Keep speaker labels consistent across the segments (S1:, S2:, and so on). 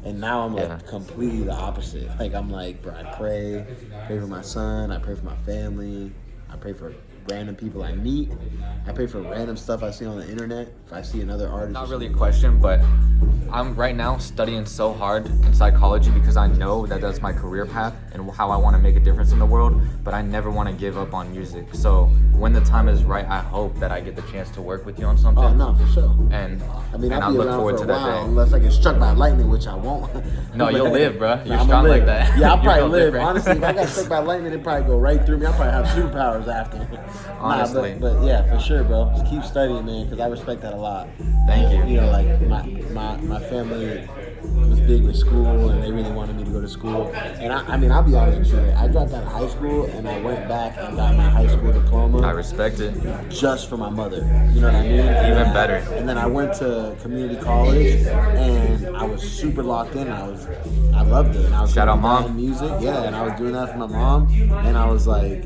S1: And now I'm like completely the opposite. Like I'm like, bro, I pray for my son, I pray for my family, I pray for random people I meet, I pray for random stuff I see on the internet. If I see another artist,
S2: Not really a question, but I'm right now studying so hard in psychology because I know that that's my career path and how I want to make a difference in the world, but I never want to give up on music. So when the time is right, I hope that I get the chance to work with you on something.
S1: Oh no, for sure.
S2: And
S1: I mean,
S2: and
S1: I'll
S2: I
S1: be
S2: look
S1: around
S2: forward
S1: for
S2: to
S1: a
S2: that
S1: while,
S2: day.
S1: unless I get struck by lightning, which I won't.
S2: No, you'll live, bro. You're
S1: I'ma
S2: strong
S1: live.
S2: like that.
S1: Yeah, I'll
S2: You're
S1: probably
S2: built
S1: live.
S2: different.
S1: Honestly, if I got struck by lightning, it'd probably go right through me. I'll probably have superpowers after.
S2: Honestly.
S1: But yeah, for sure, bro. Just keep studying, man, because I respect that a lot.
S2: Thank you.
S1: You know, like my family was big with school, and they really wanted me to go to school. And I mean, I'll be honest with you. I dropped out of high school, and I went back and got my high school diploma.
S2: I respect it.
S1: Just for my mother. You know what I mean?
S2: Even better.
S1: And then I went to community college, and I was super locked in. I loved it. And I was
S2: Shout out,
S1: doing
S2: Mom.
S1: music, yeah. And I was doing that for my mom, and I was like,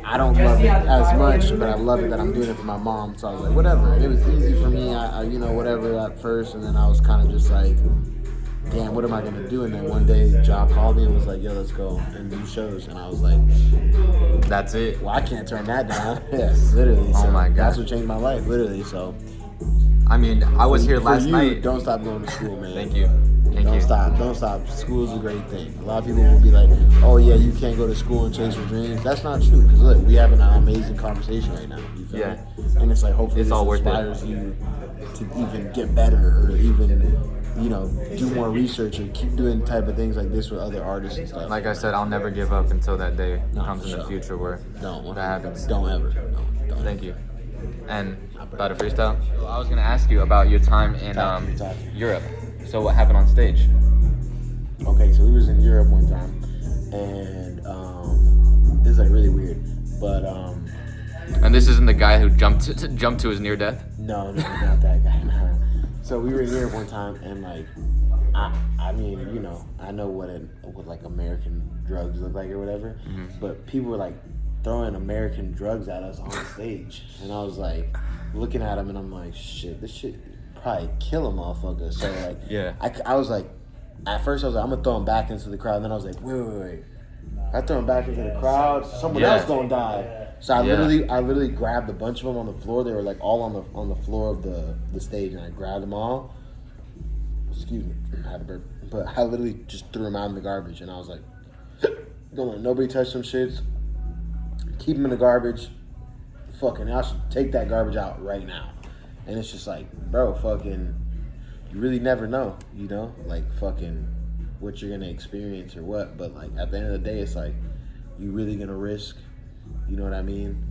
S1: I don't love it as much, but I love it that I'm doing it for my mom. So I was like, whatever. And it was easy for me, you know, whatever at first. And then I was kind of just like, damn, what am I going to do? And then one day, Job called me and was like, yo, let's go and do shows. And I was like,
S2: That's it.
S1: well, I can't turn that down. Yeah, literally.
S2: Oh
S1: So
S2: my God.
S1: that's what changed my life, literally. So
S2: I mean, I was here
S1: for
S2: last
S1: you,
S2: night.
S1: don't stop going to school, man.
S2: Thank you. Thank
S1: Don't
S2: you.
S1: stop. Don't stop. School is a great thing. A lot of people will be like, oh, yeah, you can't go to school and chase your dreams. That's not true. Because, look, we having an amazing conversation right now. You feel me? And it's like, hopefully
S2: It's
S1: this
S2: all worth it.
S1: inspires you to even get better or even, you know, do more research or keep doing type of things like this with other artists and stuff.
S2: Like I said, I'll never give up until that day comes
S1: for
S2: in the
S1: sure.
S2: future where
S1: Don't.
S2: that happens.
S1: Don't ever. Don't.
S2: Thank you. And about a freestyle? Well, I was going to ask you about your time in
S1: Talk.
S2: Europe. So what happened on stage?
S1: Okay, so we was in Europe one time, and it's like really weird, but
S2: And this isn't the guy who jumped to his near death?
S1: no, not that guy. No. So we were in Europe one time, and like, I mean, you know, I know what like American drugs look like or whatever, but people were like throwing American drugs at us on stage, and I was like looking at them, and I'm like, shit, this shit probably kill a motherfucker. So like,
S2: Yeah.
S1: I was like. At first, I was like, I'm going to throw him back into the crowd. And then I was like, wait. If I throw him back into the crowd, someone else going to die. So I literally grabbed a bunch of them on the floor. They were like all on the floor of the stage. And I grabbed them all. Excuse me. I had a burp. But I literally just threw them out in the garbage. And I was like, don't let nobody touch them shits. Keep them in the garbage. Fucking, I should take that garbage out right now. And it's just like, bro, fucking... You really never know, you know, like fucking what you're gonna experience or what. But like at the end of the day, it's like you really gonna risk, you know what I mean,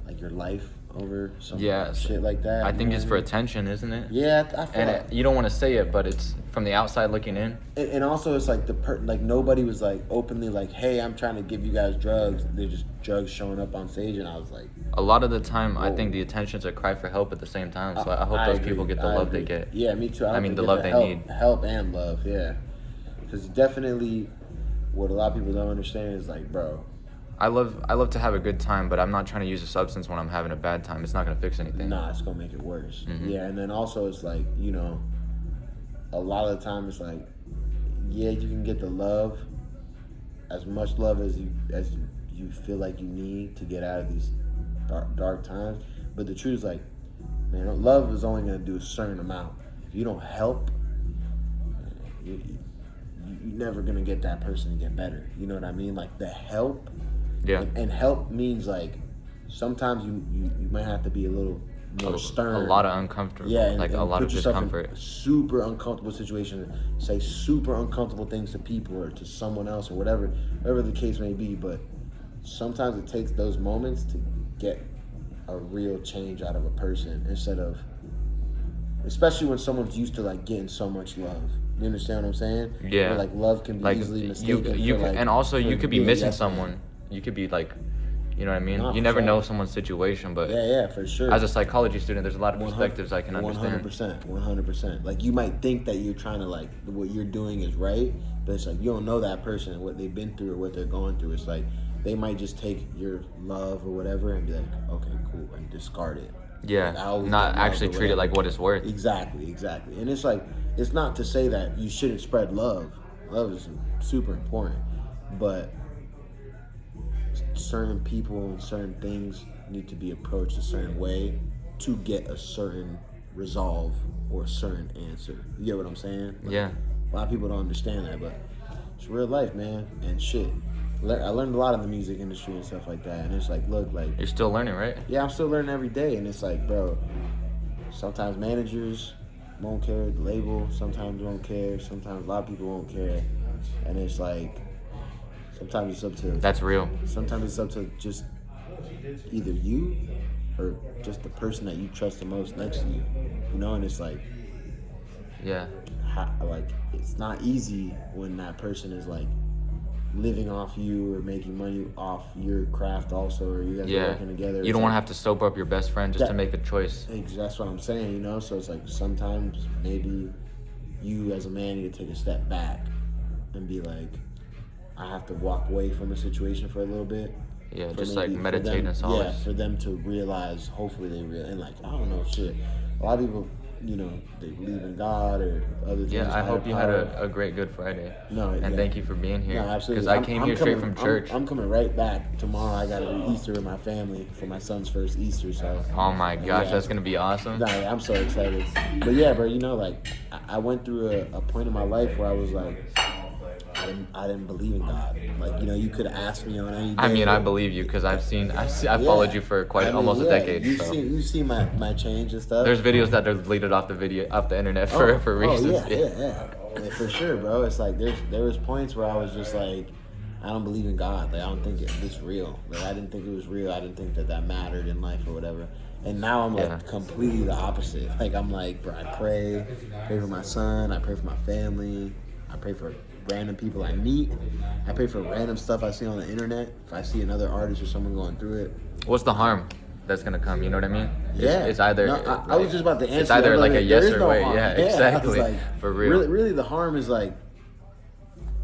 S1: like your life over some shit like that.
S2: I think it's for attention, isn't it?
S1: Yeah, I feel like.
S2: You don't want to say it, but it's from the outside looking in.
S1: And also, it's like like nobody was like openly like, hey, I'm trying to give you guys drugs. They're just drugs showing up on stage, and I was like,
S2: A lot of the time, I think the attention's a cry for help at the same time. So I hope those people get the love they get.
S1: Yeah, me too.
S2: I mean, the love they need.
S1: Help and love, yeah. Because definitely, what a lot of people don't understand is like, bro.
S2: I love to have a good time, but I'm not trying to use a substance when I'm having a bad time. It's not gonna fix anything.
S1: Nah, it's gonna make it worse.
S2: Mm-hmm.
S1: Yeah, and then also it's like, you know, a lot of the time it's like, yeah, you can get the love, as much love as you feel like you need to get out of these dark times. But the truth is like, man, love is only gonna do a certain amount. If you don't help, you're never gonna get that person to get better. You know what I mean? Like the help.
S2: Yeah.
S1: And help means like sometimes you might have to be a little more stern.
S2: A lot of uncomfortable.
S1: Yeah,
S2: like a lot of discomfort.
S1: In super uncomfortable situations. Say super uncomfortable things to people or to someone else or whatever the case may be. But sometimes it takes those moments to get a real change out of a person instead of, especially when someone's used to like getting so much love. You understand what I'm saying?
S2: Yeah.
S1: Where, like love can be
S2: Like
S1: easily mistaken.
S2: and also you could be
S1: being
S2: missing
S1: desperate.
S2: someone. You could be like, you know what I mean?
S1: Nah,
S2: You
S1: for
S2: never
S1: sure.
S2: know someone's situation, but
S1: Yeah, for sure.
S2: as a psychology student, there's a lot of perspectives I can understand.
S1: 100%. Like you might think that you're trying to like what you're doing is right, but it's like you don't know that person and what they've been through or what they're going through. It's like they might just take your love or whatever and be like, okay, cool, and discard it.
S2: Yeah,
S1: Like, I always
S2: not
S1: get love
S2: actually
S1: or
S2: treat it like
S1: whatever.
S2: what it's worth.
S1: Exactly. And it's like, it's not to say that you shouldn't spread love. Love is super important, but certain people and certain things need to be approached a certain way to get a certain resolve or a certain answer. You get what I'm saying? Like,
S2: Yeah.
S1: a lot of people don't understand that, but it's real life, man, and shit. I learned a lot in the music industry and stuff like that, and it's like, look, like,
S2: You're still learning, right?
S1: yeah, I'm still learning every day, and it's like, bro, sometimes managers won't care, the label sometimes won't care, sometimes a lot of people won't care, and it's like, sometimes it's up to
S2: That's real.
S1: sometimes it's up to just either you or just the person that you trust the most next to you, you know. And it's like,
S2: Yeah.
S1: like, it's not easy when that person is like living off you or making money off your craft also, or you guys are working together.
S2: You don't want to have to soap up your best friend just to make a choice.
S1: That's what I'm saying, you know. So it's like, sometimes maybe you as a man need to take a step back and be like, I have to walk away from a situation for a little bit.
S2: Yeah, just like meditate and solace.
S1: Yeah, for them to realize, hopefully they realize, and like, I don't know, shit. A lot of people, you know, they believe in God or other things.
S2: Yeah, I hope you had a great Good Friday. And thank you for being here.
S1: No, absolutely.
S2: Because I came here straight from church.
S1: I'm coming right back tomorrow. I got to do Easter with my family for my son's first Easter. So.
S2: Oh my gosh, that's gonna be awesome.
S1: Nah, I'm so excited. But yeah, bro, you know, like, I went through a point in my life where I was like, I didn't believe in God. Like, you know, you could ask me on any day.
S2: I mean, I believe you because I followed you for almost a decade.
S1: You've seen my change and stuff.
S2: There's videos that are deleted off the internet for reasons.
S1: Yeah, for sure, bro. It's like there was points where I was just like, I don't believe in God. Like, I don't think it's real. Like, I didn't think it was real. I didn't think that mattered in life or whatever. And now I'm like completely the opposite. Like, I'm like, bro, I pray for my son. I pray for my family. I pray for random people I meet. I pray for random stuff I see on the internet. If I see another artist or someone going through it.
S2: What's the harm that's gonna come? You know what I mean? It's either.
S1: No, I was just about to answer.
S2: It's either like a yes or
S1: no
S2: wait.
S1: harm.
S2: Yeah, exactly.
S1: Like,
S2: for real.
S1: Really, the harm is like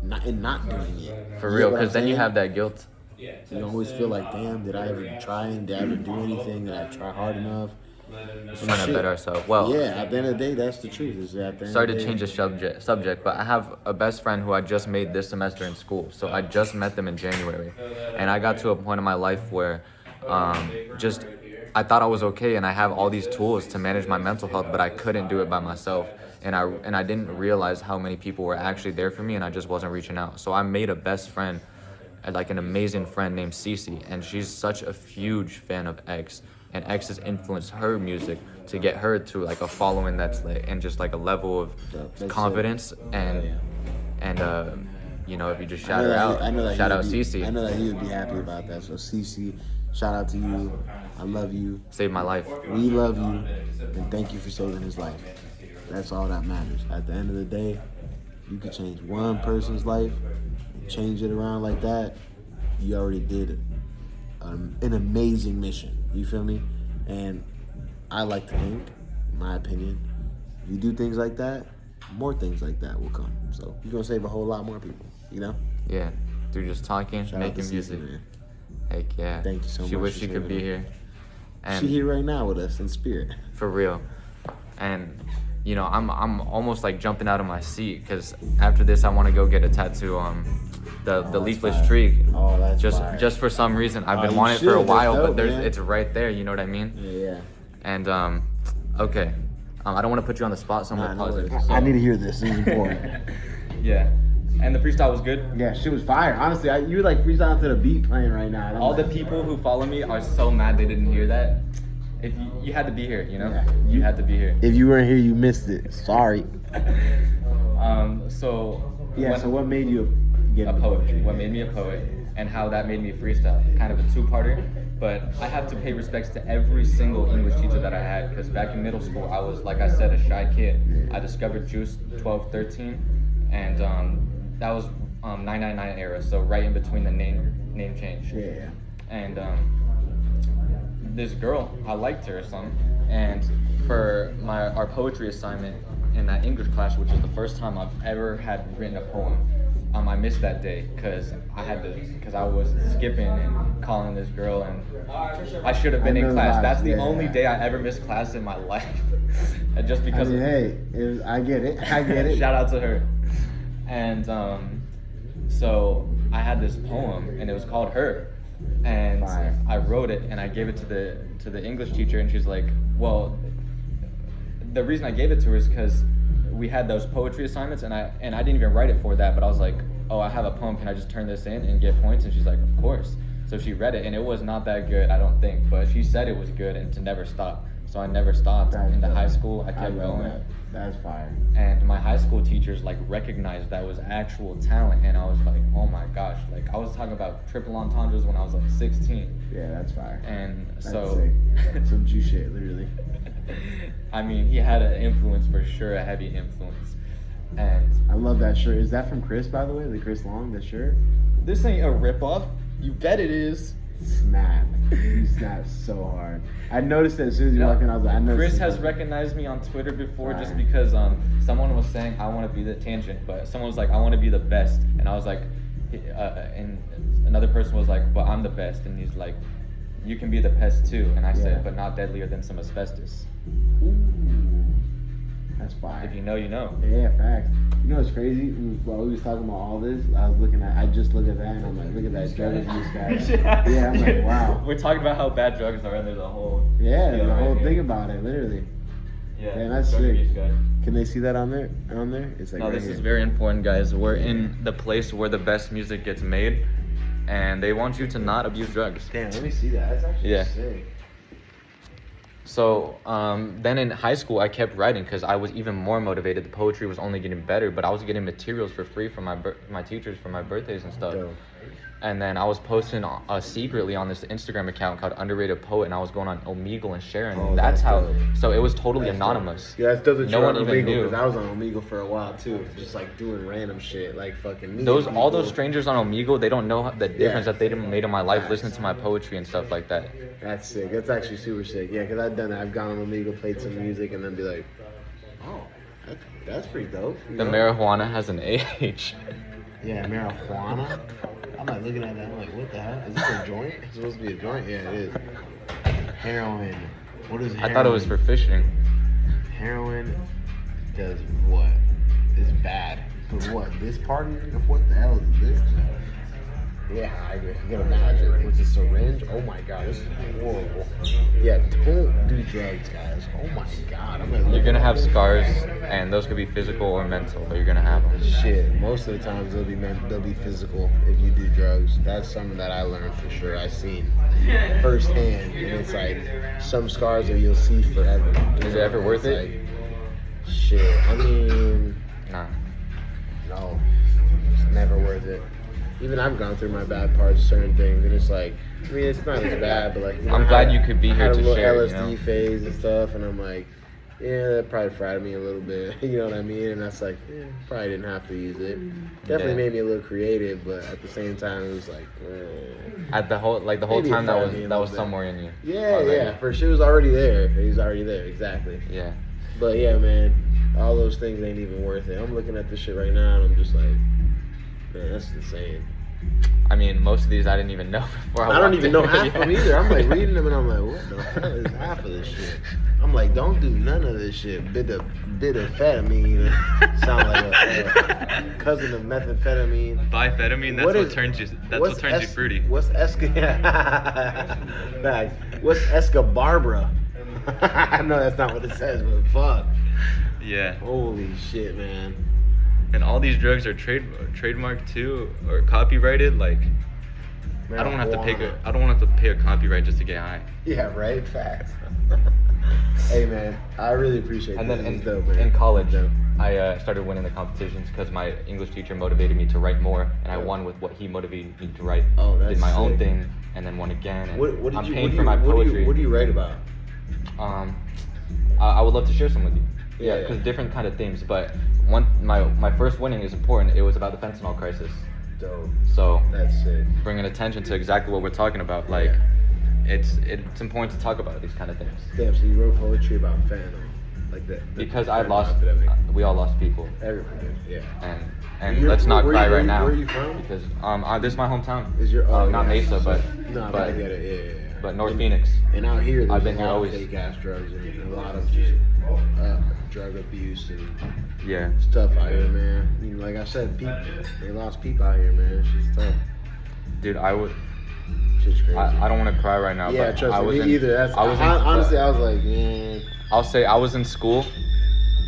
S1: not doing it.
S2: For real, because then you have that guilt.
S1: You always feel like, damn, did I ever try? Did I ever do anything? Did I try hard enough?
S2: Trying to better ourselves. Well,
S1: yeah, at the end of the day, that's the truth.
S2: Sorry to change the subject, but I have a best friend who I just made this semester in school. So I just met them in January, and I got to a point in my life where, I thought I was okay, and I have all these tools to manage my mental health, but I couldn't do it by myself, and I didn't realize how many people were actually there for me, and I just wasn't reaching out. So I made a best friend, like an amazing friend named Cece, and she's such a huge fan of X. And X has influenced her music to get her to like a following that's like, and just like a level of confidence and you know, if you just shout her out, shout out Cece.
S1: I know that he would be happy about that. So Cece, shout out to you. I love you.
S2: Saved my life.
S1: We love you, and thank you for saving his life. That's all that matters. At the end of the day, you can change one person's life and change it around like that. You already did it. An amazing mission. You feel me? And I like to think, in my opinion, if you do things like that, more things like that will come. So you're gonna save a whole lot more people, you know?
S2: Yeah, through just talking, making music. Heck yeah.
S1: Thank you so much.
S2: She wished she could be here. And
S1: she here right now with us in spirit.
S2: For real. And you know, I'm almost like jumping out of my seat because after this I want to go get a tattoo on the leafless tree.
S1: Oh, that's
S2: just for some reason I've been wanting it for a while, but it's right there. You know what I mean?
S1: Yeah.
S2: And okay, I don't want to put you on the spot, so I'm gonna pause it.
S1: I need to hear this. This is important.
S2: Yeah. And the freestyle was good.
S1: Yeah, shit was fire. Honestly, you like freestyling to the beat playing right now.
S2: All the people who follow me are so mad they didn't hear that. If you had to be here, you know? Yeah. You had to be here.
S1: If you weren't here, you missed it. Sorry.
S2: So
S1: what made you get
S2: a poet? What made me a poet, and how that made me freestyle? Kind of a two-parter. But I have to pay respects to every single English teacher that I had, because back in middle school, I was, like I said, a shy kid. I discovered Juice 12, 13, and that was 999 era, so right in between the name change.
S1: Yeah.
S2: And this girl, I liked her or something, and for our poetry assignment in that English class, which is the first time I've ever had written a poem, I missed that day because I was skipping and calling this girl, and I should have been in class. That's the only day I ever missed class in my life. And just because.
S1: I get it.
S2: Shout out to her. And so I had this poem, and it was called Her, and I wrote it, and I gave it to the English teacher, and she's like, well, the reason I gave it to her is because we had those poetry assignments, and I didn't even write it for that, but I was like, oh, I have a poem, can I just turn this in and get points? And she's like, of course. So she read it, and it was not that good, I don't think, but she said it was good and to never stop. So I never stopped. In the high school, I kept going.
S1: That's fire.
S2: And my high school teachers like recognized that was actual talent, and I was like, oh my gosh, like I was talking about triple entendres when I was like 16.
S1: Yeah, that's fire.
S2: And
S1: that's
S2: so
S1: sick. Some Jew shit, literally.
S2: I mean, he had an influence for sure, a heavy influence. And
S1: I love that shirt. Is that from Chris, by the way? The Chris Long, the shirt?
S2: This ain't a ripoff. You bet it is.
S1: Snap. You snapped so hard. I noticed it as soon as you walked in. I was like, I know.
S2: Chris has recognized me on Twitter before just because someone was saying I want to be the tangent, but someone was like I want to be the best, and I was like, and another person was like, but I'm the best, and he's like, you can be the pest too, and I said, but not deadlier than some asbestos.
S1: Ooh, that's fire.
S2: If you know, you know.
S1: Yeah, facts. You know what's crazy? While we was talking about all this, I just looked at that and I'm like, look at that drug abuse guy. Yeah, I'm like, wow.
S2: We're talking about how bad drugs are, and there's a whole.
S1: Yeah, there's a whole thing about it, literally.
S2: Yeah,
S1: man, that's sick. Can they see that on there? It's like
S2: no, this is very important, guys. We're in the place where the best music gets made, and they want you to not abuse drugs.
S1: Damn, let me see that. That's actually sick.
S2: So then in high school, I kept writing because I was even more motivated. The poetry was only getting better, but I was getting materials for free from my teachers for my birthdays and stuff. Dope. And then I was posting secretly on this Instagram account called Underrated Poet, and I was going on Omegle and sharing. Oh, that's how. Dope. So it was totally anonymous.
S1: Yeah, that's dope.
S2: No one even knew.
S1: Because I was on Omegle for a while too, just like doing random shit, like fucking.
S2: All those strangers on Omegle, they don't know the difference that they made in my life, listening to my poetry and stuff like that.
S1: That's sick. That's actually super sick. Yeah, because I've done that. I've gone on Omegle, played some music, and then be like, oh, that's pretty dope.
S2: The marijuana has an age.
S1: Yeah, marijuana. I'm like looking at that. I'm like, what the hell? Is this a joint? It's supposed to be a joint. Yeah, it is. Heroin. What is heroin?
S2: I thought it was for fishing.
S1: Heroin does what? It's bad. But what? This party? What the hell is this? Yeah, I can imagine. With a syringe? Oh my god, this is horrible. Yeah, don't do drugs, guys. Oh my god.
S2: You're gonna have scars, and those could be physical or mental, but you're gonna have them.
S1: Shit, most of the times they'll be physical if you do drugs. That's something that I learned for sure. I've seen firsthand, and it's like some scars that you'll see forever.
S2: Is it ever worth it?
S1: Like, shit, I mean,
S2: nah.
S1: No, it's never worth it. Even I've gone through my bad parts, certain things, and it's like, I mean, it's not as bad, but like,
S2: I'm glad you could be here to share.
S1: I had a little LSD phase and stuff, and I'm like, yeah, that probably fried me a little bit, you know what I mean? And that's like, probably didn't have to use it. Definitely made me a little creative, but at the same time, it was like,
S2: at the whole time that was somewhere in you.
S1: Yeah, for sure, it was already there. It was already there, exactly.
S2: Yeah.
S1: But yeah, man, all those things ain't even worth it. I'm looking at this shit right now, and I'm just like, man, that's insane.
S2: I mean, most of these I didn't even know before I
S1: don't even know half of them either. I'm like reading them and I'm like, what the hell is half of this shit? I'm like, don't do none of this shit. Bit of amphetamine. Sound like a cousin of methamphetamine.
S2: Biphetamine, that's what turns you fruity.
S1: What's Escabarbara? I know that's not what it says, but fuck.
S2: Yeah.
S1: Holy shit, man.
S2: And all these drugs are trademarked too, or copyrighted. Like, I don't want to have to pay a copyright just to get high.
S1: Yeah, right. Facts. Hey, man, I really appreciate that.
S2: And then in college, I started winning the competitions because my English teacher motivated me to write more, and I won with what he motivated me to write.
S1: Oh, that's
S2: Did my
S1: sick.
S2: own thing, and then won again. And
S1: I'm
S2: paying for my poetry.
S1: What do you write about?
S2: I would love to share some with you. Yeah, because different kind of themes, but my first winning is important. It was about the fentanyl crisis.
S1: Dope.
S2: So
S1: that's sick.
S2: Bringing attention to exactly what we're talking about. Like, it's important to talk about these kind of things.
S1: Damn, so you wrote poetry about fentanyl. Like that.
S2: Because I lost. We all lost people.
S1: Everyone did. Yeah.
S2: And let's not cry right now.
S1: Where are you from?
S2: Because this is my hometown.
S1: Is your
S2: not Mesa, but
S1: I get it. Yeah.
S2: But North Phoenix.
S1: And out here, there's
S2: I've been
S1: a
S2: here
S1: lot
S2: always.
S1: of fake ass drugs and a lot of just drug abuse and stuff out here, man. You know, like I said, they lost people out here, man. It's just tough.
S2: Dude, I would.
S1: Shit's crazy.
S2: I don't want to cry right now.
S1: Yeah,
S2: but
S1: trust
S2: I
S1: me
S2: was
S1: either. Honestly, I was like, man.
S2: I'll say I was in school,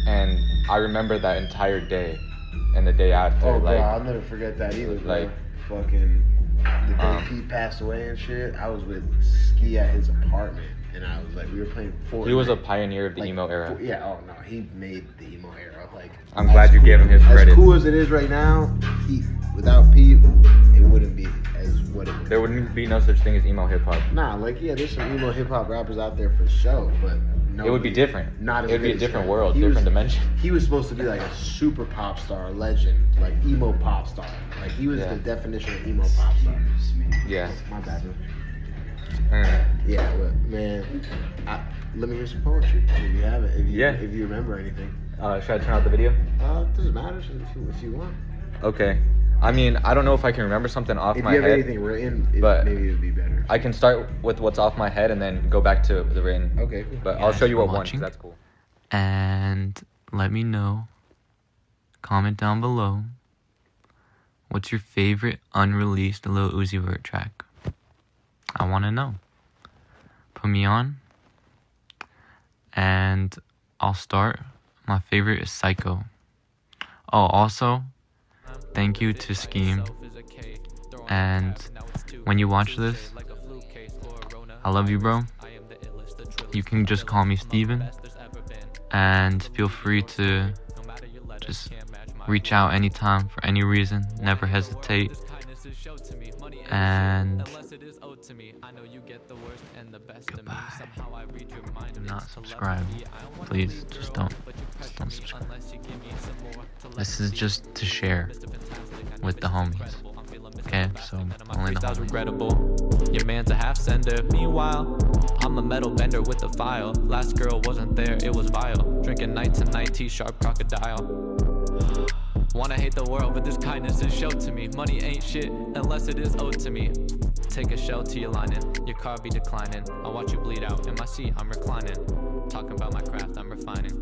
S2: and I remember that entire day, and the day after.
S1: Oh, bro, I'll never forget that either, bro.
S2: Like,
S1: fucking the day Pete passed away and shit. I was with Ski at his apartment, and I was like, we were playing Fortnite.
S2: He was a pioneer of the emo era.
S1: Yeah. Oh no, he made the emo era. Like,
S2: I'm glad you gave him his credit.
S1: As cool as it is right now, without Pete, it wouldn't be as what it was.
S2: There wouldn't be no such thing as emo hip hop.
S1: Nah, like there's some emo hip hop rappers out there for show, but no.
S2: It would be different.
S1: Not as
S2: it would be a
S1: good
S2: different
S1: as
S2: world,
S1: him.
S2: different dimension.
S1: He was supposed to be like a super pop star, legend, like emo pop star. Like he was the definition of emo pop star.
S2: Yeah.
S1: My bad, bro. Yeah, but man, let me hear some poetry if you have it. If you remember anything.
S2: Should I turn out the video?
S1: It doesn't matter if you want.
S2: Okay. I mean, I don't know if I can remember something off my head.
S1: If you have anything written, maybe it would be better.
S2: I can start with what's off my head and then go back to the written.
S1: Okay, cool.
S2: But I'll show you what one, 'cause that's cool.
S3: And let me know, comment down below, what's your favorite unreleased Lil Uzi Vert track? I want to know. Put me on, and I'll start. My favorite is Psycho. Oh, also, thank you to Scheme. And when you watch this, I love you, bro. You can just call me Steven. And feel free to just reach out anytime for any reason. Never hesitate. And goodbye. Do not subscribe. Please, just don't subscribe. This is just to share with the homies. Okay, so only the homies.
S4: Regrettable. Your man's a half sender. Meanwhile, I'm a metal bender with a file. Last girl wasn't there, it was vile. Drinking night to night tea, sharp crocodile. Wanna hate the world, but this kindness is showed to me. Money ain't shit unless it is owed to me. Take a shell to your lining, your car be declining. I watch you bleed out, in my seat I'm reclining. Talking about my craft, I'm refining.